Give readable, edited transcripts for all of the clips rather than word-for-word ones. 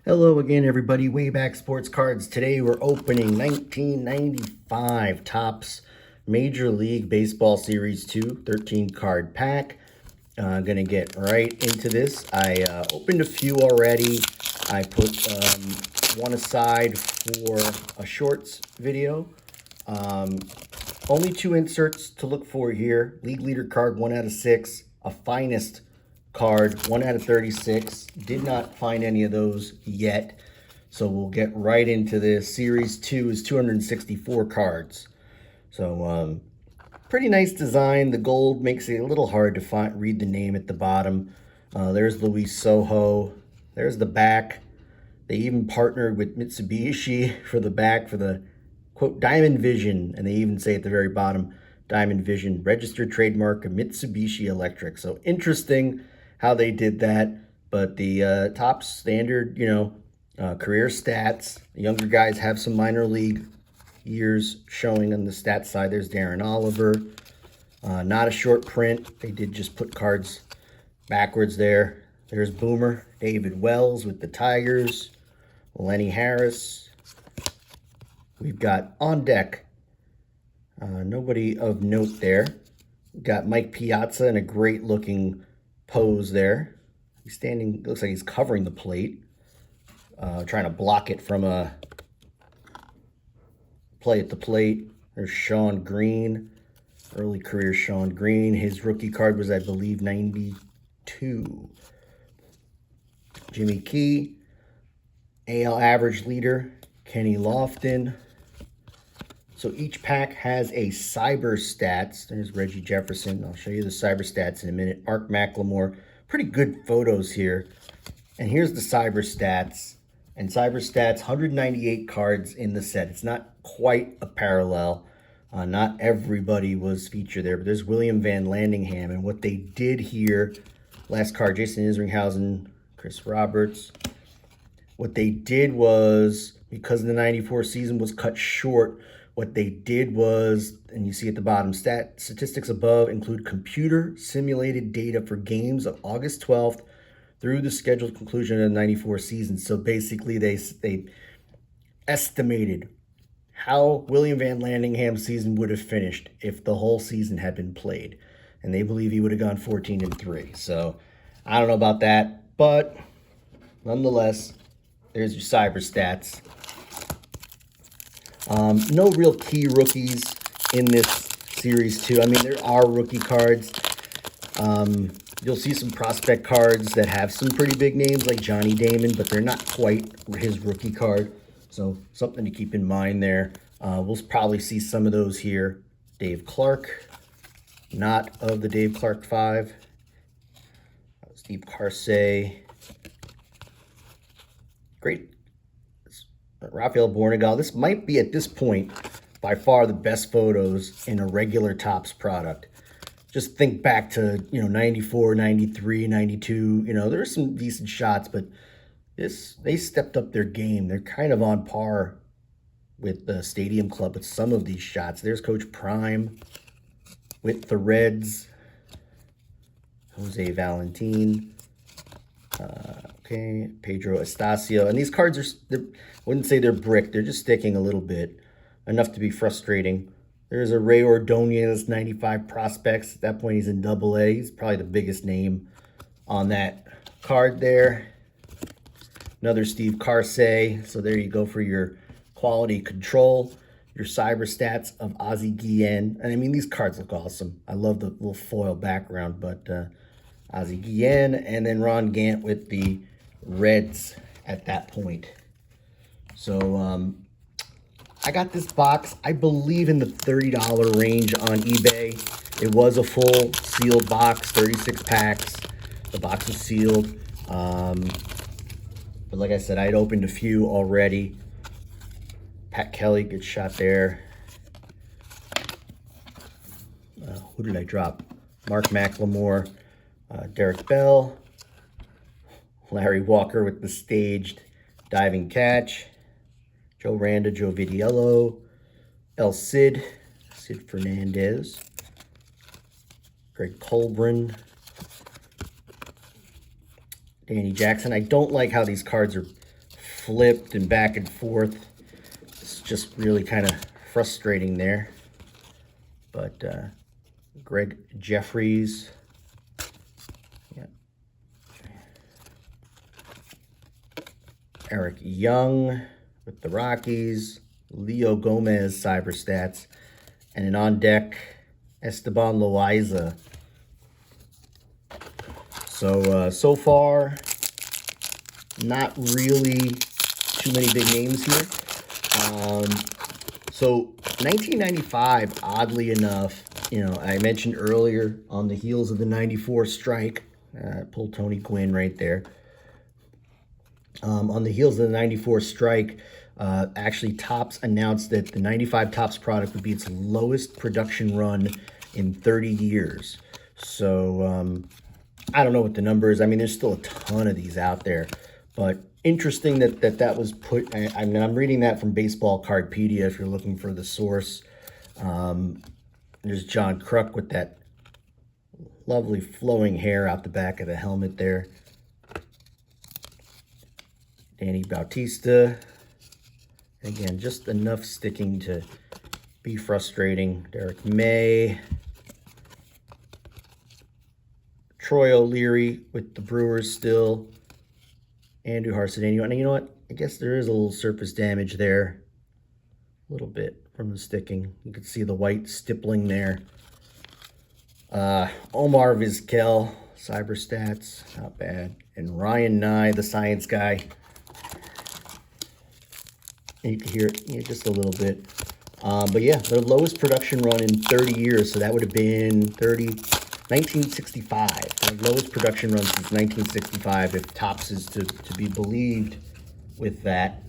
Hello again, everybody. Wayback Sports Cards. Today we're opening 1995 Topps Major League Baseball Series 2 13 card pack. Gonna get right into this. I opened a few already. I put one aside for a shorts video. Only 2 inserts to look for here. League leader card, 1 out of 6. A finest card, 1 out of 36. Did not find any of those yet. So we'll get right into this. Series 2 is 264 cards. So pretty nice design. The gold makes it a little hard to read the name at the bottom. There's Luis Soho. There's the back. They even partnered with Mitsubishi for the back for the quote Diamond Vision, and they even say at the very bottom, Diamond Vision, registered trademark of Mitsubishi Electric. So interesting how they did that. But the top standard, career stats. The younger guys have some minor league years showing on the stats side. There's Darren Oliver. Not a short print. They did just put cards backwards there. There's Boomer, David Wells with the Tigers, Lenny Harris. We've got on deck, nobody of note there. We've got Mike Piazza in a great looking pose there. He's standing, looks like he's covering the plate, trying to block it from a play at the plate. There's Sean Green, early career Sean Green. His rookie card was, I believe, 92. Jimmy Key, AL average leader, Kenny Lofton. So each pack has a CyberStats. There's Reggie Jefferson. I'll show you the CyberStats in a minute. Mark McLemore. Pretty good photos here. And here's the CyberStats. And CyberStats, 198 cards in the set. It's not quite a parallel. Not everybody was featured there, but there's William Van Landingham. And what they did here, last card, Jason Isringhausen, Chris Roberts. What they did was, because the 94 season was cut short, what they did was, and you see at the bottom, statistics above include computer simulated data for games of August 12th through the scheduled conclusion of the 94 season. So basically they estimated how William Van Landingham's season would have finished if the whole season had been played. And they believe he would have gone 14-3. So I don't know about that, but nonetheless, there's your CyberStats. No real key rookies in this Series 2. I mean, there are rookie cards. You'll see some prospect cards that have some pretty big names like Johnny Damon, but they're not quite his rookie card. So something to keep in mind there. We'll probably see some of those here. Dave Clark, not of the Dave Clark 5. Steve Carsey. Great. Rafael Bornegal. This might be, at this point, by far the best photos in a regular Topps product. Just think back to, 94, 93, 92. There were some decent shots, but they stepped up their game. They're kind of on par with the Stadium Club with some of these shots. There's Coach Prime with the Reds. Jose Valentin. Okay, Pedro Estacio. And these cards I wouldn't say they're brick. They're just sticking a little bit. Enough to be frustrating. There's a Ray Ordonez, 95 prospects. At that point, he's in AA. He's probably the biggest name on that card there. Another Steve Carsey. So there you go for your quality control. Your CyberStats of Ozzie Guillen. And I mean, these cards look awesome. I love the little foil background, but Ozzie Guillen, and then Ron Gant with the Reds at that point. So I got this box, I believe, in the $30 range on eBay. It was a full sealed box, 36 packs. The box was sealed. But like I said, I had opened a few already. Pat Kelly, good shot there. Who did I drop? Mark McLemore. Derek Bell, Larry Walker with the staged diving catch, Joe Randa, Joe Vidiello, El Cid, Sid Fernandez, Greg Colbrin, Danny Jackson. I don't like how these cards are flipped and back and forth. It's just really kind of frustrating there. But Greg Jeffries. Yeah. Eric Young with the Rockies. Leo Gomez, CyberStats. And an on-deck Esteban Loaiza. So far, not really too many big names here. So 1995, oddly enough, you know, I mentioned earlier on the heels of the 94 strike, pull Tony Gwynn right there. On the heels of the 94 strike, actually Topps announced that the 95 Topps product would be its lowest production run in 30 years. So I don't know what the number is. I mean, there's still a ton of these out there, but interesting that was put. I mean, I'm reading that from Baseball Cardpedia if you're looking for the source. There's John Kruk with that lovely flowing hair out the back of the helmet there. Danny Bautista. Again, just enough sticking to be frustrating. Derek May. Troy O'Leary with the Brewers still. Andrew Arcedeno. And you know what? I guess there is a little surface damage there. A little bit from the sticking. You can see the white stippling there. Omar Vizquel, CyberStats. Not bad. And Ryan Nye, the science guy. You can hear it just a little bit. But yeah, the lowest production run in 30 years. So that would have been 1965. The lowest production run since 1965, if Topps is to be believed with that.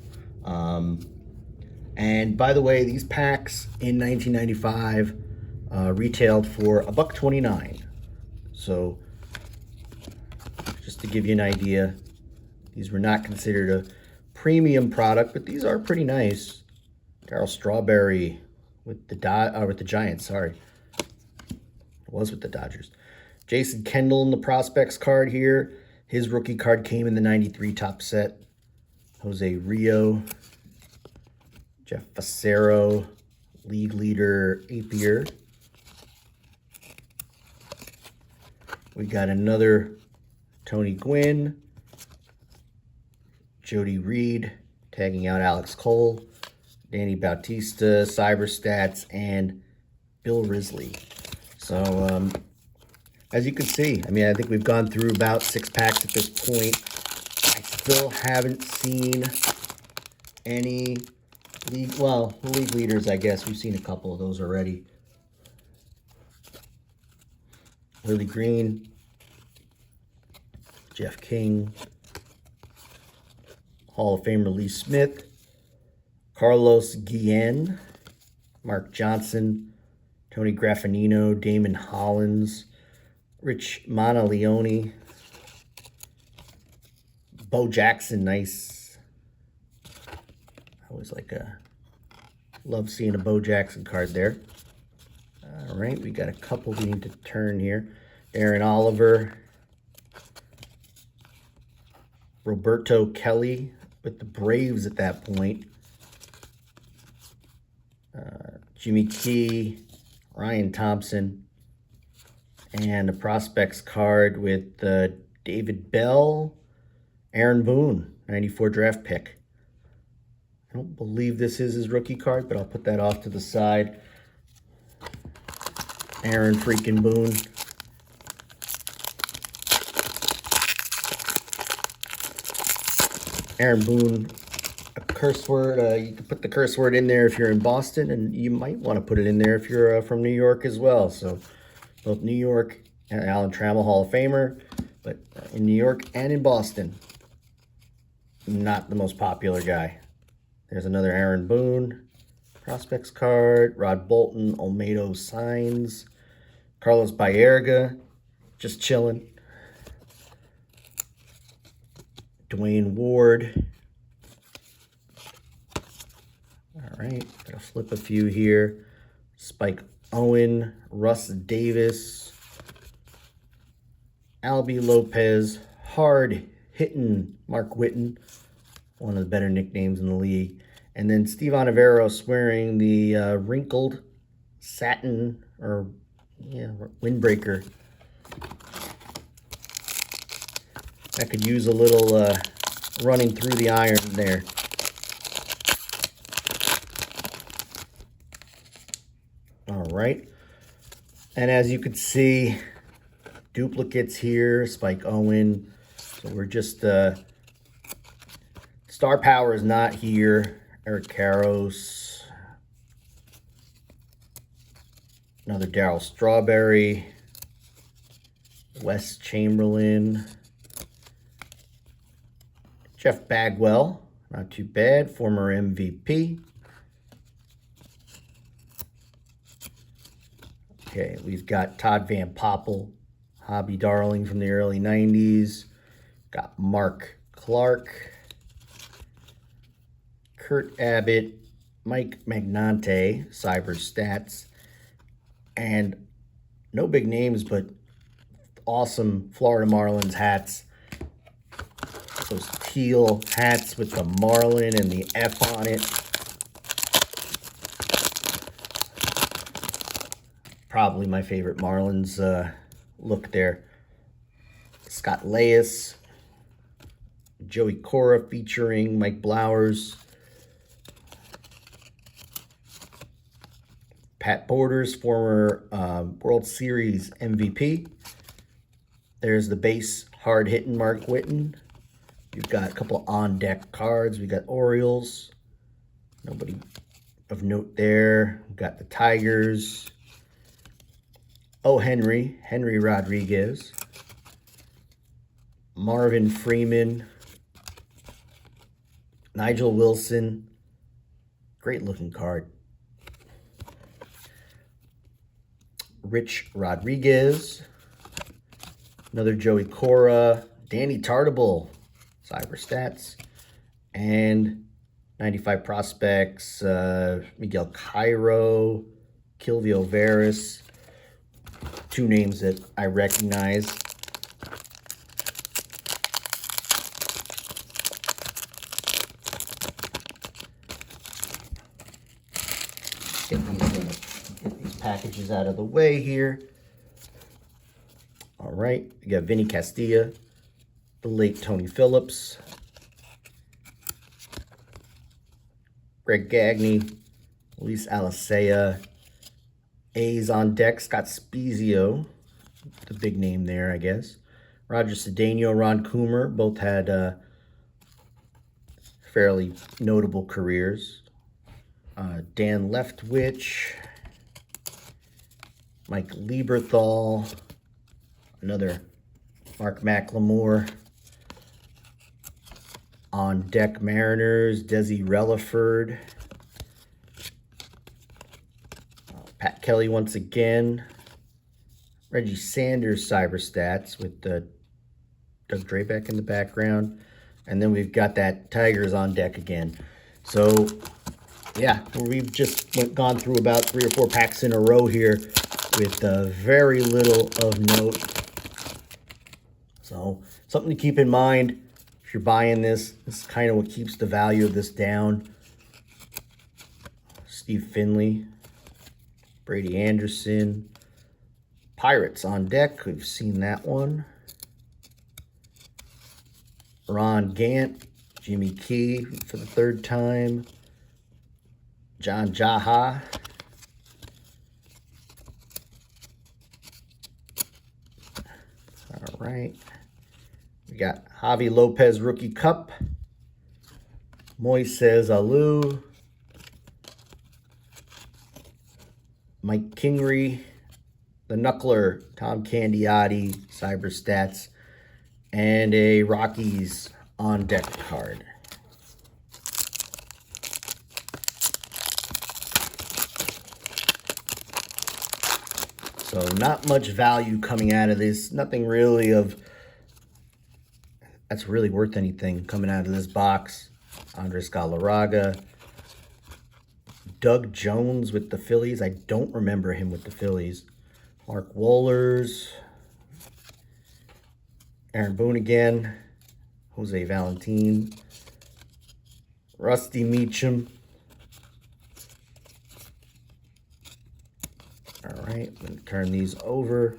And by the way, these packs in 1995 retailed for $1.29. So just to give you an idea, these were not considered a premium product, but these are pretty nice. Darryl Strawberry with the Giants, sorry. It was with the Dodgers. Jason Kendall in the prospects card here. His rookie card came in the 93 Topps set. Jose Rio. Jeff Facero. League leader Apier. We got another Tony Gwynn. Jody Reed tagging out Alex Cole. Danny Bautista, CyberStats, and Bill Risley. So, as you can see, I mean, I think we've gone through about 6 packs at this point. I still haven't seen any league, well, league leaders, I guess. We've seen a couple of those already. Willie Green, Jeff King, Hall of Famer Lee Smith, Carlos Guillen, Mark Johnson, Tony Graffinino, Damon Hollins, Rich Monteleone, Bo Jackson, nice. I always love seeing a Bo Jackson card there. All right, we got a couple we need to turn here. Aaron Oliver, Roberto Kelly with the Braves at that point. Jimmy Key, Ryan Thompson, and a prospects card with David Bell, Aaron Boone, 94 draft pick. I don't believe this is his rookie card, but I'll put that off to the side. Aaron freaking Boone. Aaron Boone, a curse word. You can put the curse word in there if you're in Boston, and you might want to put it in there if you're from New York as well. So both New York and Alan Trammell, Hall of Famer, but in New York and in Boston, not the most popular guy. There's another Aaron Boone prospects card. Rod Bolton, Olmedo signs. Carlos Baerga, just chilling. Dwayne Ward. All right, gotta flip a few here. Spike Owen, Russ Davis, Albie Lopez, hard hitting Mark Whitten, one of the better nicknames in the league. And then Steve Ontiveros wearing the wrinkled satin or windbreaker. That could use a little running through the iron there. All right. And as you can see, duplicates here, Spike Owen. So we're just, star power is not here. Eric Karros. Another Darryl Strawberry. Wes Chamberlain. Jeff Bagwell, not too bad, former MVP. Okay, we've got Todd Van Poppel, hobby darling from the early 90s. Got Mark Clark, Kurt Abbott, Mike Magnante, CyberStats, and no big names, but awesome Florida Marlins hats. Those teal hats with the Marlin and the F on it. Probably my favorite Marlins look there. Scott Leyes, Joey Cora featuring Mike Blowers, Pat Borders, former World Series MVP. There's the base hard-hitting Mark Whiten. You've got a couple on-deck cards. We got Orioles. Nobody of note there. We've got the Tigers. Oh, Henry Rodriguez. Marvin Freeman. Nigel Wilson. Great looking card. Rich Rodriguez. Another Joey Cora. Danny Tartable. CyberStats. And 95 prospects. Miguel Cairo. Kilvio Veras. Two names that I recognize. Get these packages out of the way here. All right, we got Vinny Castilla, the late Tony Phillips, Greg Gagne, Luis Alicea. A's on deck, Scott Spezio, the big name there, I guess. Roger Cedeno, Ron Coomer, both had fairly notable careers. Dan Leftwich, Mike Lieberthal, another Mark McLemore. On deck Mariners, Desi Relaford. Pat Kelly once again. Reggie Sanders CyberStats with Doug Drabeck in the background. And then we've got that Tigers on deck again. So, yeah, we've just gone through about 3 or 4 packs in a row here with very little of note. So, something to keep in mind if you're buying this. This is kind of what keeps the value of this down. Steve Finley. Brady Anderson. Pirates on deck. We've seen that one. Ron Gant. Jimmy Key for the 3rd time. John Jaha. All right. We got Javi Lopez Rookie Cup. Moises Alou. Mike Kingery, the Knuckler, Tom Candiotti, CyberStats, and a Rockies on deck card. So not much value coming out of this. Nothing really that's really worth anything coming out of this box. Andres Galarraga. Doug Jones with the Phillies. I don't remember him with the Phillies. Mark Wohlers. Aaron Boone again. Jose Valentin. Rusty Meacham. All right, I'm going to turn these over.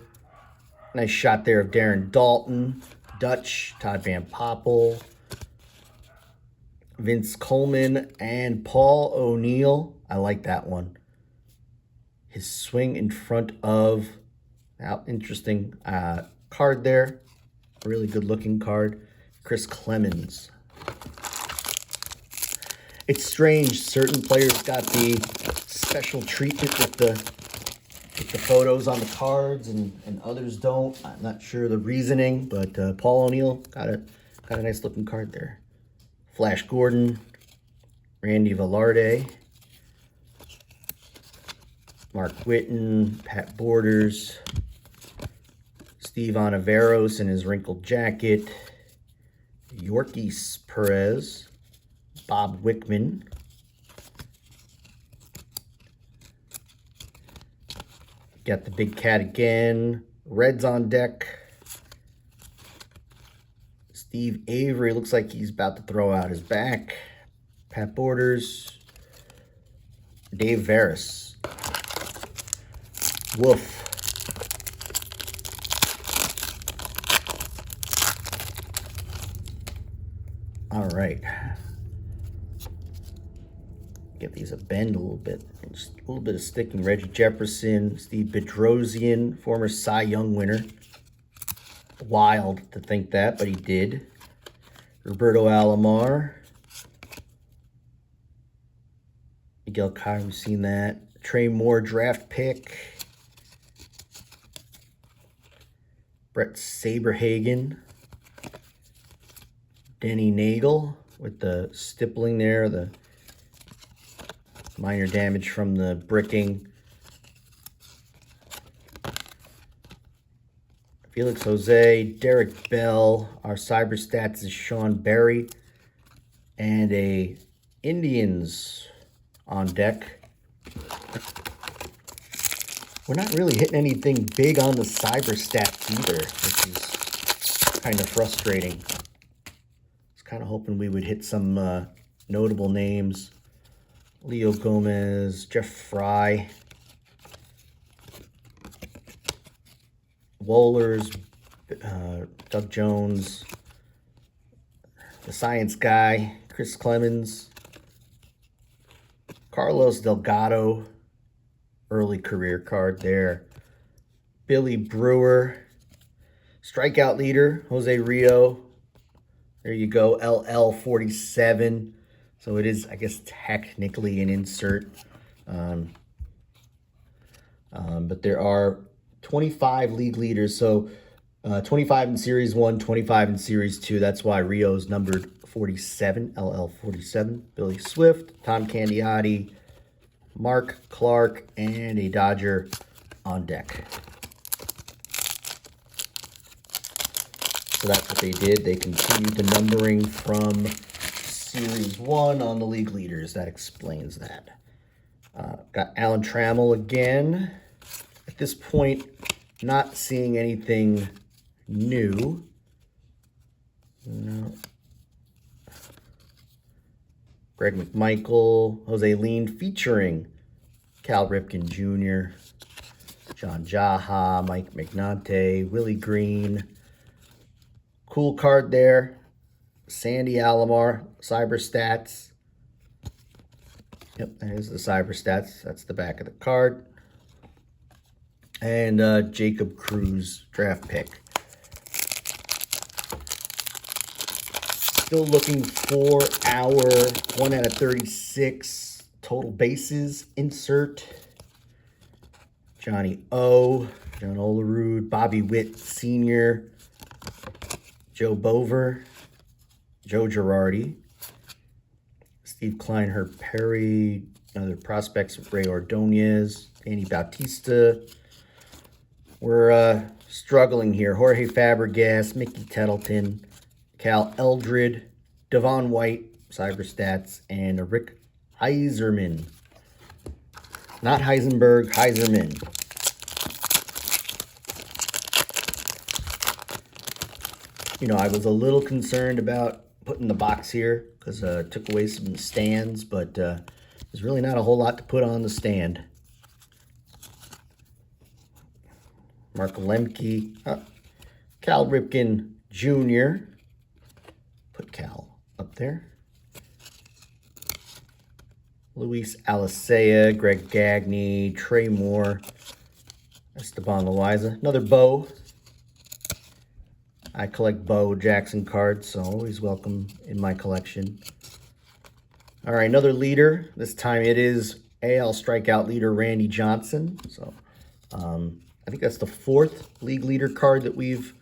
Nice shot there of Darren Dalton, Dutch, Todd Van Poppel, Vince Coleman, and Paul O'Neill. I like that one. His swing in front of, interesting card there. A really good looking card. Chris Clemens. It's strange, certain players got the special treatment with the photos on the cards and others don't. I'm not sure the reasoning, but Paul O'Neill got a nice looking card there. Flash Gordon, Randy Velarde, Mark Whitten, Pat Borders, Steve Ontiveros in his wrinkled jacket, Yorkis Perez, Bob Wickman, got the big cat again, Reds on deck, Steve Avery, looks like he's about to throw out his back, Pat Borders, Dave Veras, woof. All right. Get these a bend a little bit. Just a little bit of sticking. Reggie Jefferson, Steve Bedrosian, former Cy Young winner. Wild to think that, but he did. Roberto Alomar. Miguel Cotton, we've seen that. Trey Moore draft pick. Brett Saberhagen. Denny Nagel with the stippling there, the minor damage from the bricking. Felix Jose, Derek Bell. Our CyberStats is Sean Berry. And a Indians on deck. We're not really hitting anything big on the CyberStats either, which is kind of frustrating. Kind of hoping we would hit some notable names. Leo Gomez, Jeff Fry, Wohlers, Doug Jones, the science guy, Chris Clemens, Carlos Delgado, early career card there. Billy Brewer, strikeout leader, Jose Rio. There you go, LL47. So it is, I guess, technically an insert. But there are 25 league leaders. So 25 in Series 1, 25 in Series 2. That's why Rio's numbered 47, LL47. Billy Swift, Tom Candiotti, Mark Clark, and a Dodger on deck. So that's what they did. They continued the numbering from Series 1 on the league leaders. That explains that. Got Alan Trammell again. At this point, not seeing anything new. No. Greg McMichael, Jose Lean featuring Cal Ripken Jr., John Jaha, Mike Magnante, Willie Green. Cool card there. Sandy Alomar, CyberStats. Yep, there's the CyberStats. That's the back of the card. And Jacob Cruz draft pick. Still looking for our 1 out of 36 total bases insert. Johnny O, John Olerud, Bobby Witt Sr., Joe Bover, Joe Girardi, Steve Kleinherb Perry, other prospects, Ray Ordonez, Danny Bautista. We're struggling here. Jorge Fabregas, Mickey Tettleton, Cal Eldred, Devon White, CyberStats, and Rick Heiserman. Not Heisenberg, Heiserman. You know, I was a little concerned about put in the box here because took away some stands, but there's really not a whole lot to put on the stand. Mark Lemke, Cal Ripken Jr. Put Cal up there. Luis Alicea, Greg Gagne, Trey Moore, Esteban Loaiza. Another Bo. I collect Bo Jackson cards, so always welcome in my collection. All right, another leader. This time it is AL strikeout leader Randy Johnson. So I think that's the 4th league leader card that we've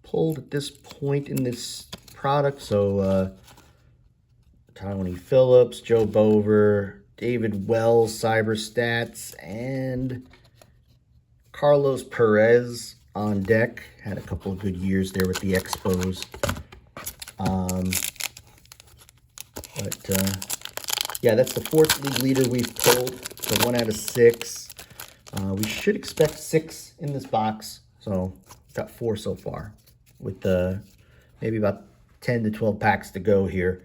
pulled at this point in this product. So Tony Phillips, Joe Bover, David Wells, CyberStats, and Carlos Perez on deck. Had a couple of good years there with the Expos. Yeah, that's the 4th league leader we've pulled. So 1 out of 6. We should expect 6 in this box. So got 4 so far with maybe about 10 to 12 packs to go here.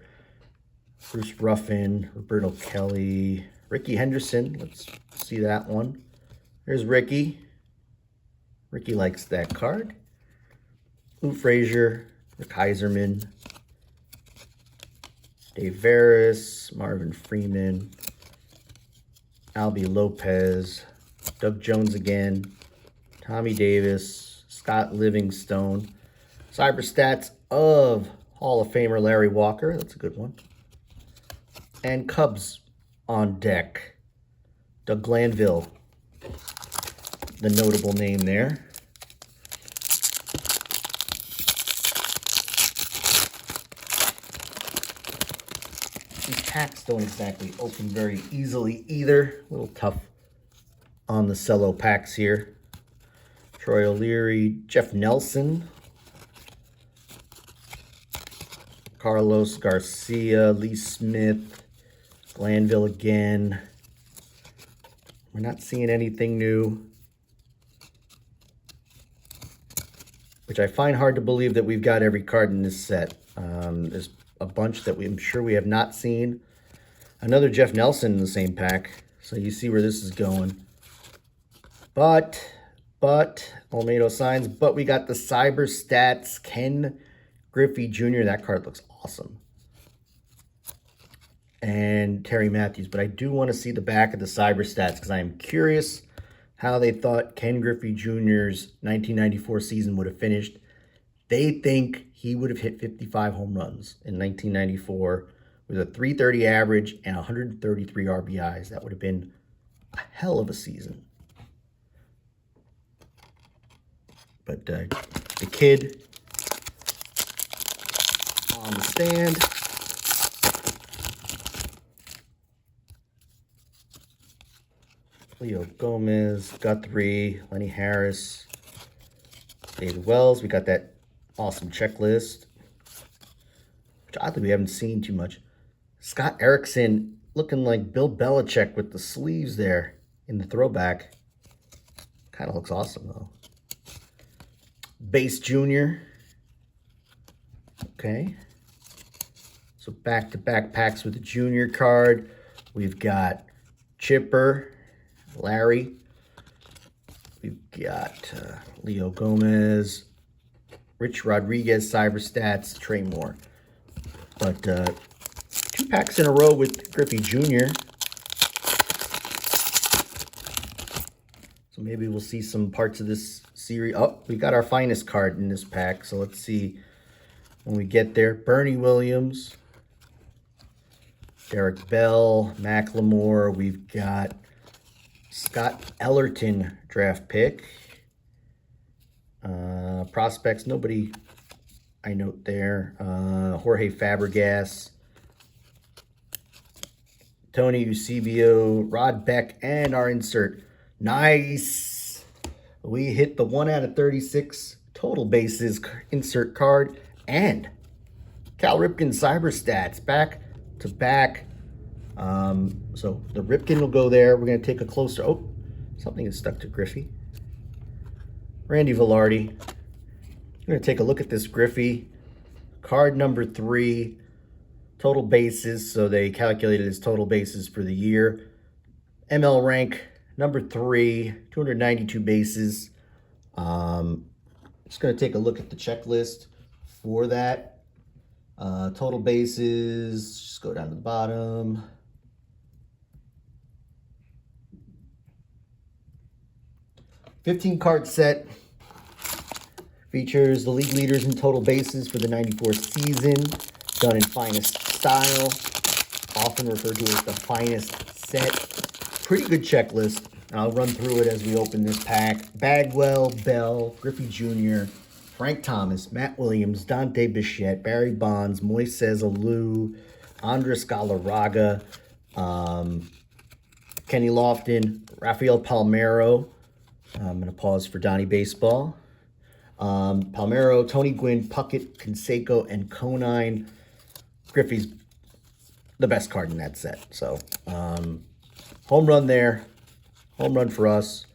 Bruce Ruffin, Roberto Kelly, Ricky Henderson. Let's see that one. There's Ricky. Ricky likes that card. Lou Frazier, Rick Heiserman, Dave Veras, Marvin Freeman, Albie Lopez, Doug Jones again, Tommy Davis, Scott Livingstone, CyberStats of Hall of Famer Larry Walker. That's a good one. And Cubs on deck. Doug Glanville, the notable name there. These packs don't exactly open very easily either. A little tough on the cello packs here. Troy O'Leary, Jeff Nelson, Carlos Garcia, Lee Smith, Glanville again. We're not seeing anything new, which I find hard to believe that we've got every card in this set. There's a bunch that I'm sure we have not seen. Another Jeff Nelson in the same pack, so you see where this is going. But Olmedo signs, but we got the CyberStats Ken Griffey Jr. That card looks awesome. And Terry Matthews, but I do want to see the back of the CyberStats because I am curious how they thought Ken Griffey Jr.'s 1994 season would have finished. They think he would have hit 55 home runs in 1994 with a 330 average and 133 RBIs. That would have been a hell of a season. But the kid on the stand. Leo Gomez, Guthrie, Lenny Harris, David Wells. We got that awesome checklist, which oddly we haven't seen too much. Scott Erickson looking like Bill Belichick with the sleeves there in the throwback. Kind of looks awesome though. Base Junior. Okay. So back-to-back packs with the Junior card. We've got Chipper, Larry. We've got Leo Gomez, Rich Rodriguez, CyberStats, Trey Moore. But 2 packs in a row with Griffey Jr. So maybe we'll see some parts of this series. Oh, we got our finest card in this pack. So let's see when we get there. Bernie Williams, Derek Bell, Macklemore. We've got Scott Ellerton draft pick. Prospects, nobody I note there. Jorge Fabregas, Tony Eusebio, Rod Beck, and our insert. Nice. We hit the 1 out of 36 total bases insert card and Cal Ripken CyberStats back to back. So the Ripken will go there. We're going to take a closer. Oh, something is stuck to Griffey. Randy Velarde. We're going to take a look at this Griffey. Card number 3. Total bases, so they calculated his total bases for the year. ML rank, number 3, 292 bases. Just going to take a look at the checklist for that. Total bases, just go down to the bottom. $15 card set. Features the league leaders in total bases for the 94 season, done in finest style, often referred to as the finest set. Pretty good checklist. I'll run through it as we open this pack. Bagwell, Bell, Griffey Jr., Frank Thomas, Matt Williams, Dante Bichette, Barry Bonds, Moises Alou, Andres Galarraga, Kenny Lofton, Rafael Palmeiro. I'm going to pause for Donnie Baseball. Palmeiro, Tony Gwynn, Puckett, Canseco, and Conine. Griffey's the best card in that set. So, home run there. Home run for us.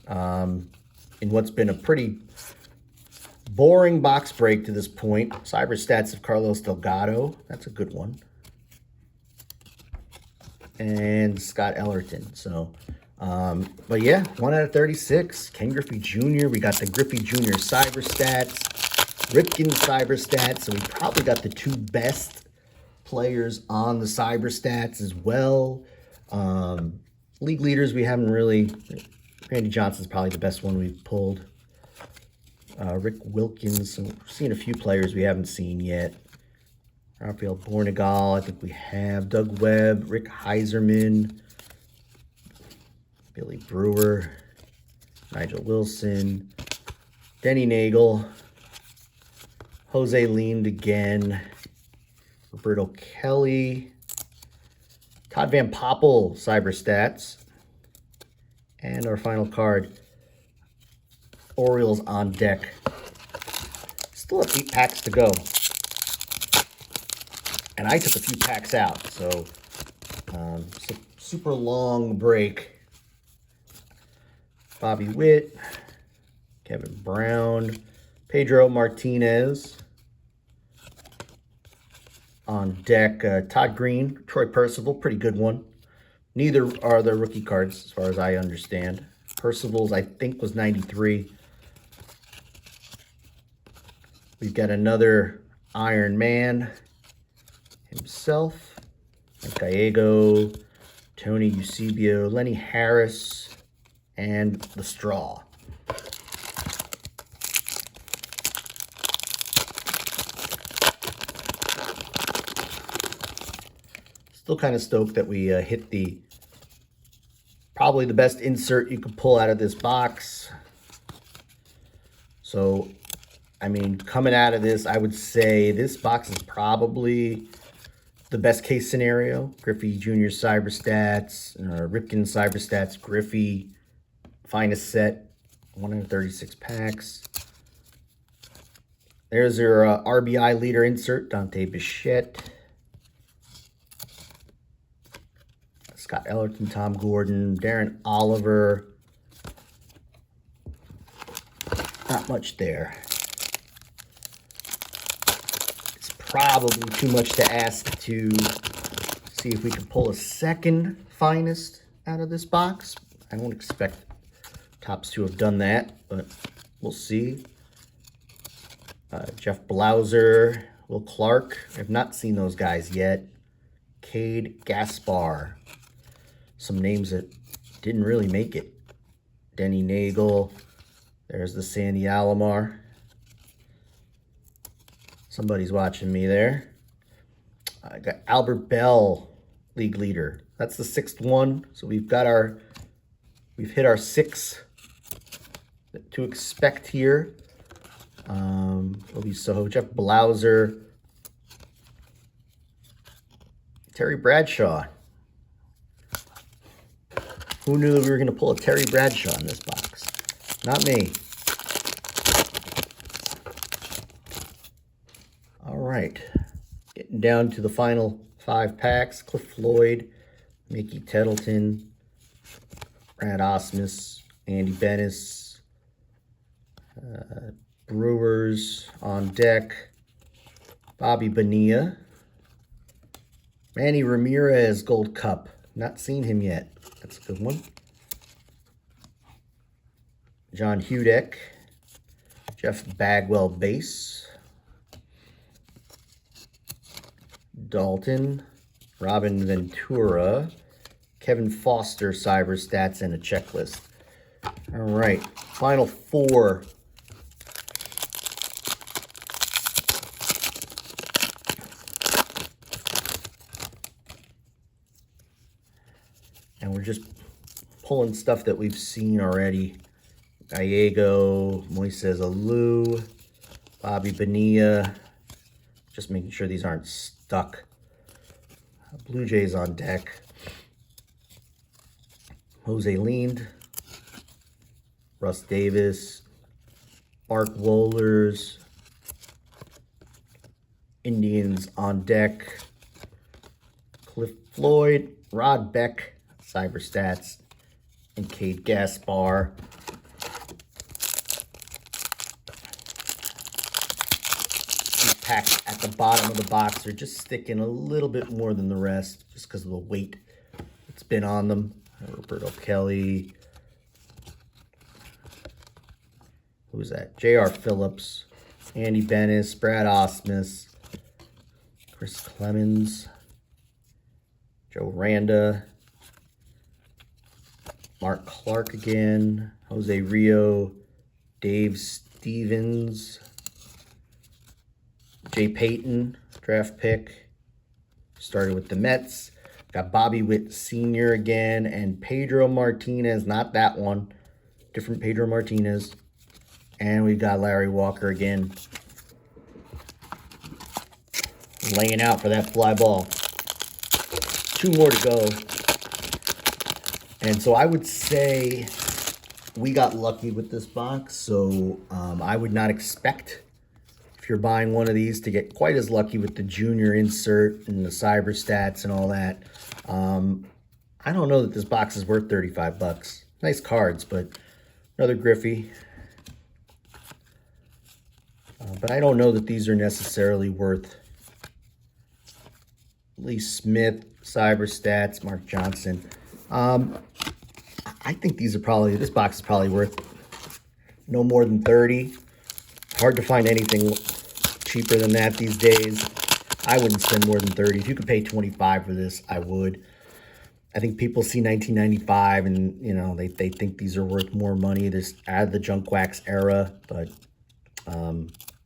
In what's been a pretty boring box break to this point. CyberStats of Carlos Delgado. That's a good one. And Scott Ellerton. So, but yeah, 1 out of 36. Ken Griffey Jr. We got the Griffey Jr. CyberStats. Ripken CyberStats. So we probably got the 2 best players on the CyberStats as well. League leaders, we haven't really... Randy Johnson's probably the best one we've pulled. Rick Wilkins. So we've seen a few players we haven't seen yet. Rafael Bornegal, I think we have. Doug Webb, Rick Heiserman, Billy Brewer, Nigel Wilson, Denny Nagel, Jose Leaned again, Roberto Kelly, Todd Van Poppel, CyberStats, and our final card, Orioles on deck. Still have 8 packs to go. And I took a few packs out, so super long break. Bobby Witt, Kevin Brown, Pedro Martinez. On deck, Todd Green, Troy Percival, pretty good one. Neither are the rookie cards, as far as I understand. Percival's, I think, was 93. We've got another Iron Man himself, Gallego, Tony Eusebio, Lenny Harris, and the Straw. Still kind of stoked that we hit probably the best insert you could pull out of this box. So, I mean, coming out of this, I would say this box is probably the best case scenario. Griffey Jr. CyberStats, Ripken CyberStats, Griffey, finest set, 136 packs. There's your RBI leader insert, Dante Bichette. Scott Ellerton, Tom Gordon, Darren Oliver. Not much there. It's probably too much to ask to see if we can pull a second finest out of this box. I don't expect Topps to have done that, but we'll see. Jeff Blauser, Will Clark. I've not seen those guys yet. Cade Gaspar. Some names that didn't really make it. Denny Nagel. There's the Sandy Alomar. Somebody's watching me there. I got Albert Bell, league leader. That's the 6th one. So we've hit our 6 to expect here. So Jeff Blauser, Terry Bradshaw. Who knew that we were going to pull a Terry Bradshaw in this box? Not me. All right. Getting down to the final 5 packs. Cliff Floyd, Mickey Tettleton, Brad Osmus, Andy Bennis, Brewers on deck, Bobby Bonilla, Manny Ramirez Gold Cup. Not seen him yet. That's a good one. John Hudek. Jeff Bagwell base. Dalton. Robin Ventura. Kevin Foster CyberStats and a checklist. All right, final four. And we're just pulling stuff that we've seen already. Gallego, Moises Alou, Bobby Bonilla. Just making sure these aren't stuck. Blue Jays on deck. Jose Lind, Russ Davis, Mark Wohlers, Indians on deck. Cliff Floyd, Rod Beck, CyberStats, and Cade Gaspar. These packs at the bottom of the box are just sticking a little bit more than the rest just because of the weight that's been on them. Roberto Kelly. Who's that? J.R. Phillips, Andy Bennis, Brad Osmus, Chris Clemens, Joe Randa, Mark Clark again, Jose Rio, Dave Stevens, Jay Payton, draft pick. Started with the Mets. Got Bobby Witt Sr. again, and Pedro Martinez, not that one, different Pedro Martinez. And we've got Larry Walker again, laying out for that fly ball. 2 more to go. And so I would say we got lucky with this box, so I would not expect, if you're buying one of these, to get quite as lucky with the junior insert and the CyberStats and all that. I don't know that this box is worth 35 bucks. Nice cards, but another Griffey. But I don't know that these are necessarily worth Lee Smith, CyberStats, Mark Johnson. I think these are probably, this box is probably worth no more than 30. Hard to find anything cheaper than that these days. I wouldn't spend more than 30. If you could pay 25 for this, I would. I think people see 1995 and, you know, they think these are worth more money. This out of the junk wax era, but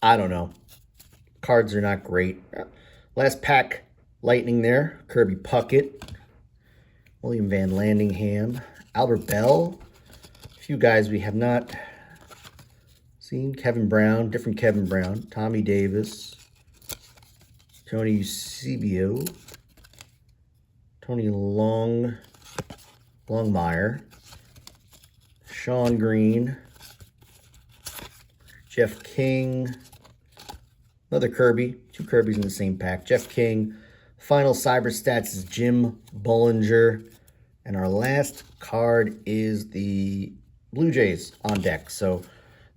I don't know. Cards are not great. Last pack, Lightning there. Kirby Puckett, William Van Landingham, Albert Bell. A few guys we have not seen. Kevin Brown, different Kevin Brown. Tommy Davis, Tony Eusebio, Tony Longmire, Sean Green, Jeff King, another Kirby, 2 Kirbys in the same pack. Jeff King. Final CyberStats is Jim Bollinger. And our last card is the Blue Jays on deck. So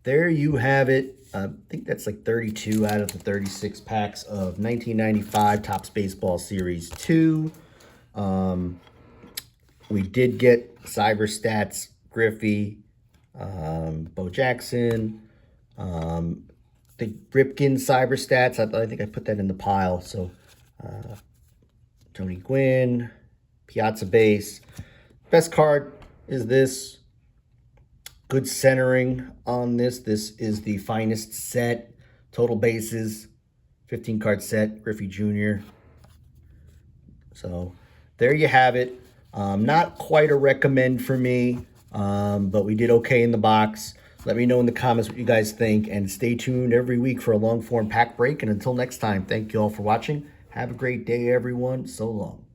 there you have it. I think that's like 32 out of the 36 packs of 1995 Topps Baseball Series 2. We did get CyberStats, Griffey, Bo Jackson, the Ripken CyberStats. I think I put that in the pile. So Tony Gwynn, Piazza base. Best card is this. Good centering on this. This is the finest set. Total bases, 15 card set, Griffey Jr. So there you have it. Not quite a recommend for me, but we did okay in the box. Let me know in the comments what you guys think, and stay tuned every week for a long form pack break. And until next time, thank you all for watching. Have a great day, everyone. So long.